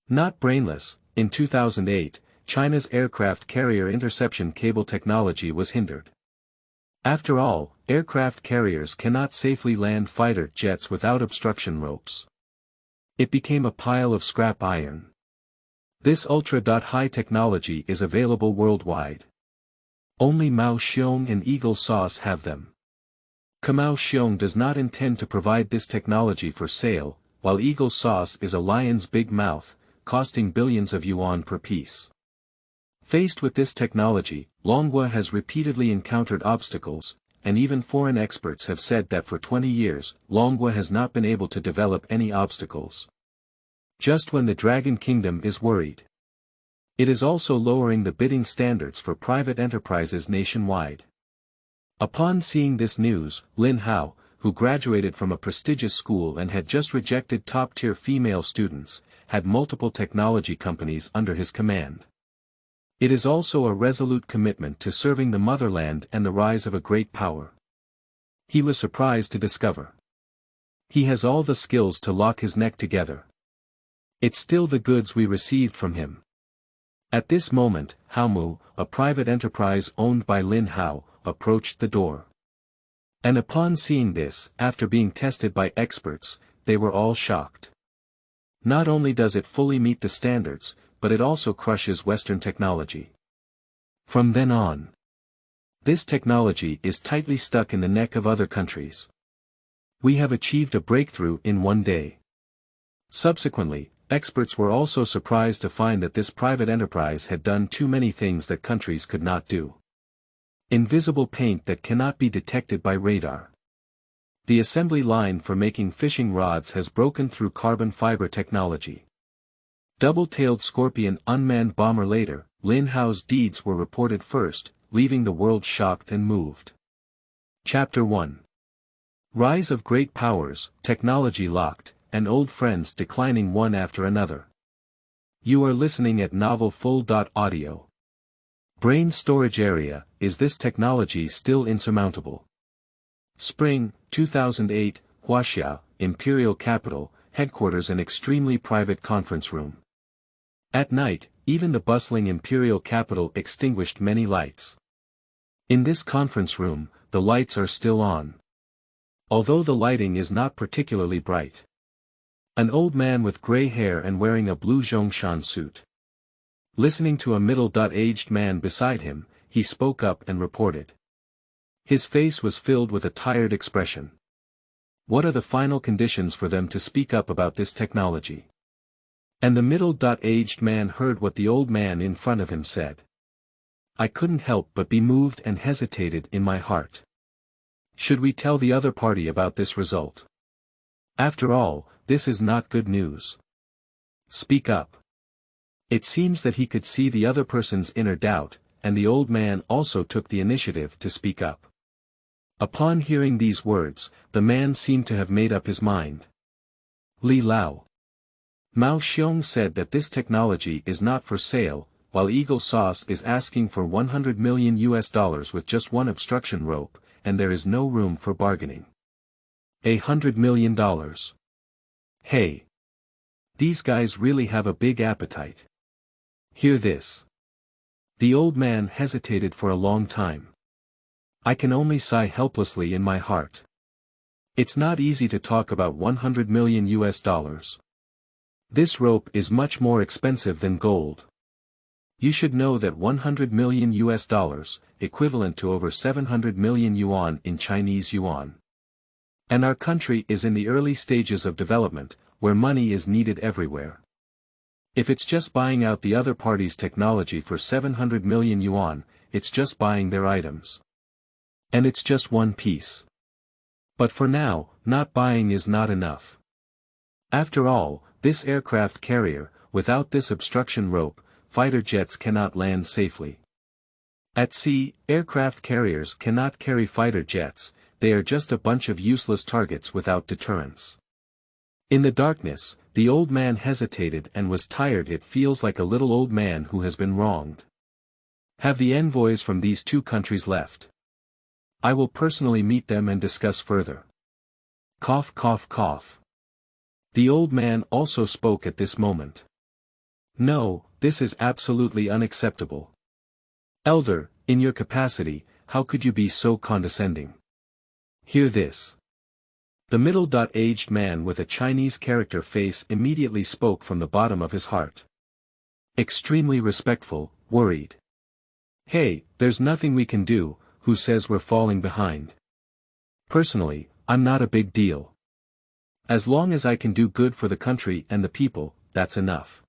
Not brainless. In 2008, China's aircraft carrier interception cable technology was hindered. After all, aircraft carriers cannot safely land fighter jets without obstruction ropes. It became a pile of scrap iron. This ultra-high technology is available worldwide. Only Mao Xiong and Eagle Sauce have them. Mao Xiong does not intend to provide this technology for sale, while Eagle Sauce is a lion's big mouth, costing billions of yuan per piece. Faced with this technology, Longhua has repeatedly encountered obstacles, and even foreign experts have said that for 20 years, Longhua has not been able to develop any obstacles. Just when the Dragon Kingdom is worried. It is also lowering the bidding standards for private enterprises nationwide. Upon seeing this news, Lin Hao, who graduated from a prestigious school and had just rejected top-tier female students, had multiple technology companies under his command. It is also a resolute commitment to serving the motherland and the rise of a great power. He was surprised to discover. He has all the skills to lock his neck together. It's still the goods we received from him. At this moment, Haomu, a private enterprise owned by Lin Hao, approached the door. And upon seeing this, after being tested by experts, they were all shocked. Not only does it fully meet the standards, but it also crushes Western technology. From then on, this technology is tightly stuck in the neck of other countries. We have achieved a breakthrough in one day. Subsequently, experts were also surprised to find that this private enterprise had done too many things that countries could not do. Invisible paint that cannot be detected by radar. The assembly line for making fishing rods has broken through carbon fiber technology. Double-tailed scorpion unmanned bomber. Later, Lin Hao's deeds were reported first, leaving the world shocked and moved. Chapter 1. Rise of Great Powers, Technology Locked, and Old Friends Declining One After Another. You are listening at novelfull.audio. Brain storage area. Is this technology still insurmountable? Spring, 2008, Huaxia, Imperial Capital, headquarters. An extremely private conference room. At night, even the bustling imperial capital extinguished many lights. In this conference room, the lights are still on. Although the lighting is not particularly bright. An old man with gray hair and wearing a blue Zhongshan suit. Listening to a middle-aged man beside him, he spoke up and reported. His face was filled with a tired expression. What are the final conditions for them to speak up about this technology? And the middle-aged man heard what the old man in front of him said. I couldn't help but be moved and hesitated in my heart. Should we tell the other party about this result? After all, this is not good news. Speak up. It seems that he could see the other person's inner doubt, and the old man also took the initiative to speak up. Upon hearing these words, the man seemed to have made up his mind. Li Lao. Mao Xiong said that this technology is not for sale, while Eagle Sauce is asking for $100 million with just one obstruction rope, and there is no room for bargaining. $100 million. Hey! These guys really have a big appetite. Hear this. The old man hesitated for a long time. I can only sigh helplessly in my heart. It's not easy to talk about $100 million. This rope is much more expensive than gold. You should know that $100 million, equivalent to over 700 million yuan in Chinese yuan. And our country is in the early stages of development, where money is needed everywhere. If it's just buying out the other party's technology for 700 million yuan, it's just buying their items. And it's just one piece. But for now, not buying is not enough. After all, this aircraft carrier, without this obstruction rope, fighter jets cannot land safely. At sea, aircraft carriers cannot carry fighter jets, they are just a bunch of useless targets without deterrence. In the darkness, the old man hesitated and was tired. It feels like a little old man who has been wronged. Have the envoys from these two countries left? I will personally meet them and discuss further. Cough cough cough. The old man also spoke at this moment. No, this is absolutely unacceptable. Elder, in your capacity, how could you be so condescending? Hear this. The middle-aged man with a Chinese character face immediately spoke from the bottom of his heart. Extremely respectful, worried. Hey, there's nothing we can do, who says we're falling behind? Personally, I'm not a big deal. As long as I can do good for the country and the people, that's enough.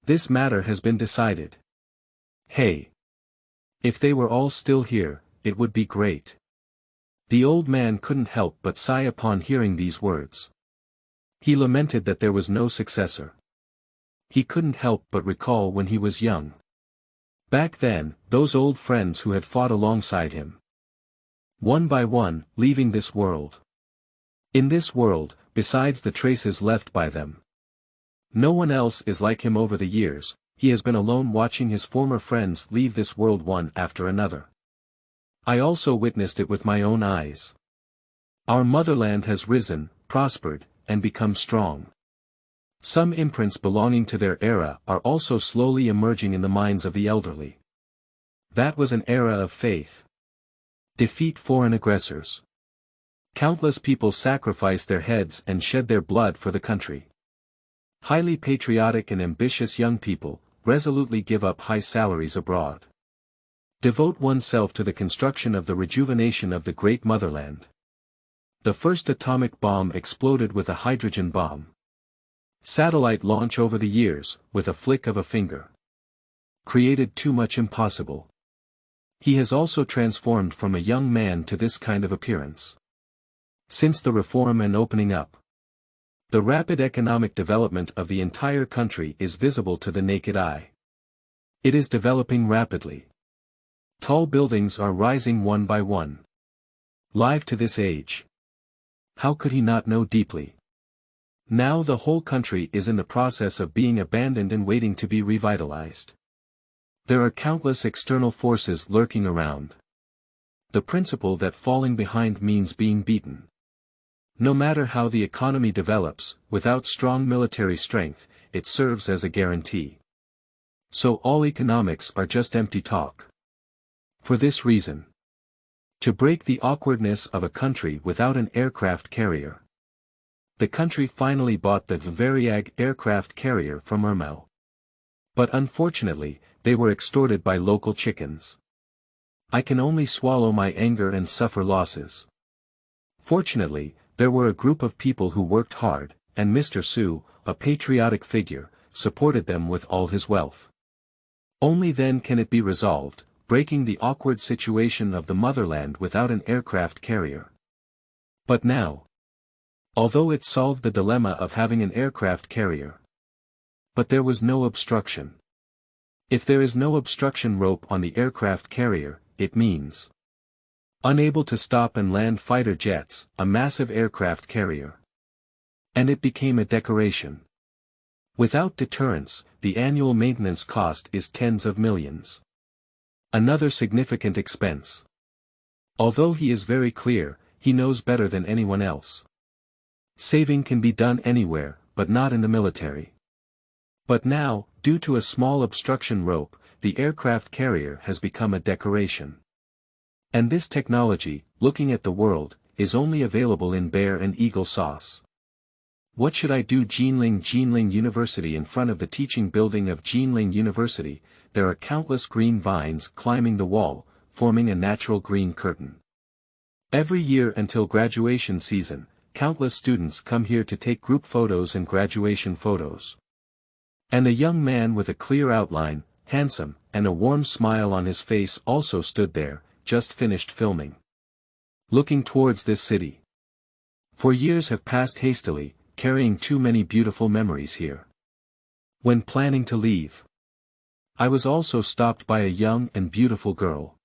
This matter has been decided. Hey. If they were all still here, it would be great. The old man couldn't help but sigh upon hearing these words. He lamented that there was no successor. He couldn't help but recall when he was young. Back then, those old friends who had fought alongside him. One by one, leaving this world. In this world, besides the traces left by them. No one else is like him over the years, he has been alone watching his former friends leave this world one after another. I also witnessed it with my own eyes. Our motherland has risen, prospered, and become strong. Some imprints belonging to their era are also slowly emerging in the minds of the elderly. That was an era of faith. Defeat foreign aggressors. Countless people sacrificed their heads and shed their blood for the country. Highly patriotic and ambitious young people resolutely give up high salaries abroad. Devote oneself to the construction of the rejuvenation of the great motherland. The first atomic bomb exploded with a hydrogen bomb. Satellite launch over the years, with a flick of a finger. Created too much impossible. He has also transformed from a young man to this kind of appearance. Since the reform and opening up. The rapid economic development of the entire country is visible to the naked eye. It is developing rapidly. Tall buildings are rising one by one. Live to this age. How could he not know deeply? Now the whole country is in the process of being abandoned and waiting to be revitalized. There are countless external forces lurking around. The principle that falling behind means being beaten. No matter how the economy develops, without strong military strength, it serves as a guarantee. So all economics are just empty talk. For this reason. To break the awkwardness of a country without an aircraft carrier. The country finally bought the Variag aircraft carrier from Ermel. But unfortunately, they were extorted by local chickens. I can only swallow my anger and suffer losses. Fortunately, there were a group of people who worked hard, and Mr. Su, a patriotic figure, supported them with all his wealth. Only then can it be resolved, breaking the awkward situation of the motherland without an aircraft carrier. But now. Although it solved the dilemma of having an aircraft carrier. But there was no obstruction. If there is no obstruction rope on the aircraft carrier, it means unable to stop and land fighter jets, a massive aircraft carrier. And it became a decoration. Without deterrence, the annual maintenance cost is tens of millions. Another significant expense. Although he is very clear, he knows better than anyone else. Saving can be done anywhere, but not in the military. But now, due to a small obstruction rope, the aircraft carrier has become a decoration. And this technology, looking at the world, is only available in bear and eagle sauce. What should I do? Jinling University. In front of the teaching building of Jinling University, there are countless green vines climbing the wall, forming a natural green curtain. Every year until graduation season, countless students come here to take group photos and graduation photos. And a young man with a clear outline, handsome, and a warm smile on his face also stood there, just finished filming. Looking towards this city. For years have passed hastily, carrying too many beautiful memories here. When planning to leave, I was also stopped by a young and beautiful girl.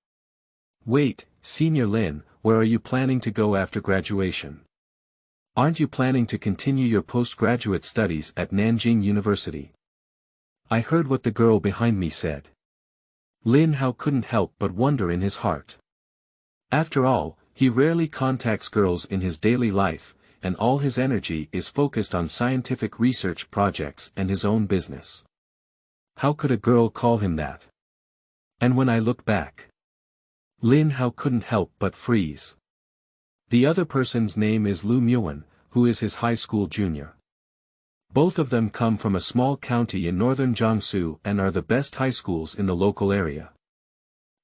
Wait, Senior Lin, where are you planning to go after graduation? Aren't you planning to continue your postgraduate studies at Nanjing University? I heard what the girl behind me said. Lin Hao couldn't help but wonder in his heart. After all, he rarely contacts girls in his daily life, and all his energy is focused on scientific research projects and his own business. How could a girl call him that? And when I look back, Lin Hao couldn't help but freeze. The other person's name is Lu Muan, who is his high school junior. Both of them come from a small county in northern Jiangsu and are the best high schools in the local area.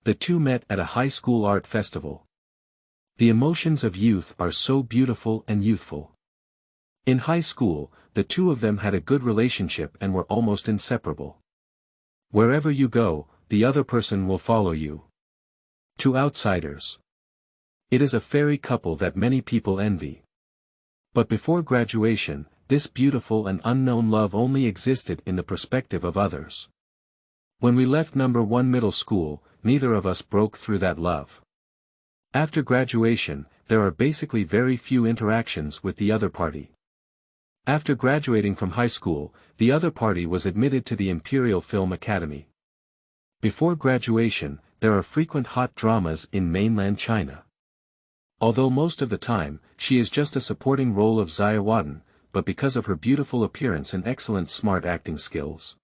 The two met at a high school art festival. The emotions of youth are so beautiful and youthful. In high school, the two of them had a good relationship and were almost inseparable. Wherever you go, the other person will follow you. To outsiders, it is a fairy couple that many people envy. But before graduation, this beautiful and unknown love only existed in the perspective of others. When we left number 1 middle school, neither of us broke through that love. After graduation, there are basically very few interactions with the other party. After graduating from high school, the other party was admitted to the Imperial Film Academy. Before graduation, there are frequent hot dramas in mainland China. Although most of the time, she is just a supporting role of Xia Wadden, but because of her beautiful appearance and excellent smart acting skills,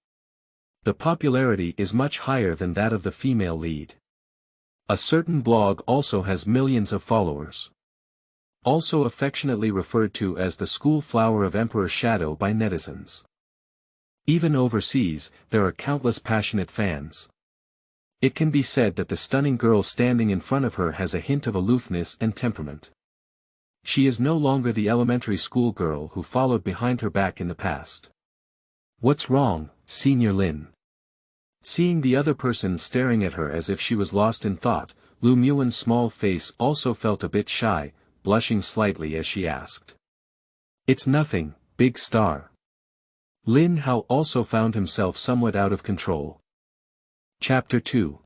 the popularity is much higher than that of the female lead. A certain blog also has millions of followers. Also affectionately referred to as the school flower of Emperor Shadow by netizens. Even overseas, there are countless passionate fans. It can be said that the stunning girl standing in front of her has a hint of aloofness and temperament. She is no longer the elementary school girl who followed behind her back in the past. What's wrong, Senior Lin? Seeing the other person staring at her as if she was lost in thought, Lu Muan's small face also felt a bit shy, blushing slightly as she asked. It's nothing, big star. Lin Hao also found himself somewhat out of control. Chapter 2.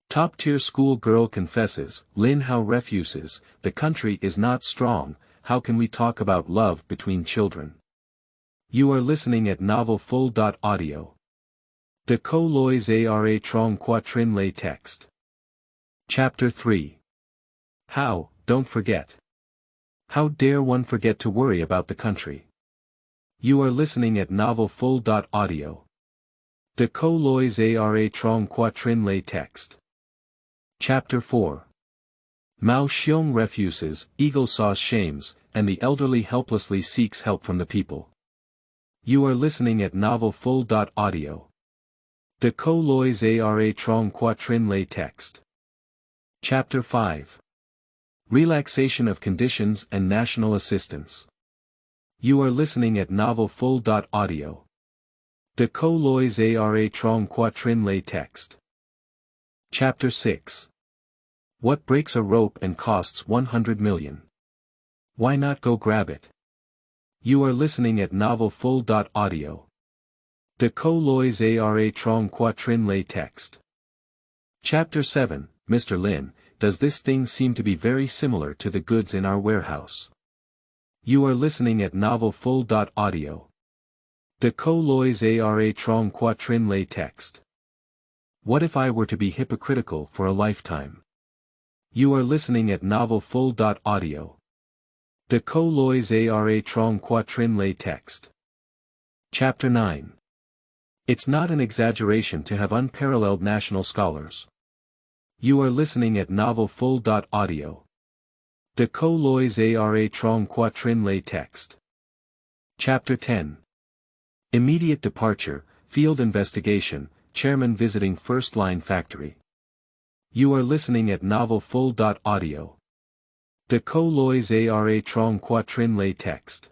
Top-tier school girl confesses, Lin Hao refuses, the country is not strong, how can we talk about love between children? You are listening at Novel Full.audio. De Co Lois Ara Trong Quatrin Lay Text. Chapter 3. How, don't forget. How dare one forget to worry about the country? You are listening at Novel Full.audio. De Co Lois Ara Trong Quatrin Lay Text. Chapter 4. Mao Xiong refuses, Eagle Sauce shames, and the elderly helplessly seeks help from the people. You are listening at Novel Full.audio. De Co Lois Ara Trong Quatrin Lay Text. Chapter 5. Relaxation of conditions and national assistance. You are listening at Novel Full.audio. De Co Lois Ara Trong Quatrin Lay Text. Chapter 6. What breaks a rope and costs 100 million? Why not go grab it? You are listening at Novel Full.audio. De Co Lois Ara Trong Quatrin Lay Text. Chapter 7. Mr. Lin, does this thing seem to be very similar to the goods in our warehouse? You are listening at Novel Full.audio. De Co Lois Ara Trong Quatrin Lay Text. What if I were to be hypocritical for a lifetime? You are listening at Novel Full.audio. De Co Lois Ara Trong Quatrin Lay Text. Chapter 9. It's not an exaggeration to have unparalleled national scholars. You are listening at Novel Full.audio. De Co Lois Ara Trong Quatrin Lay Text. Chapter 10. Immediate departure, field investigation, chairman visiting first-line factory. You are listening at Novel Full.audio. De Co Lois Ara Trong Quatrin Lay Text.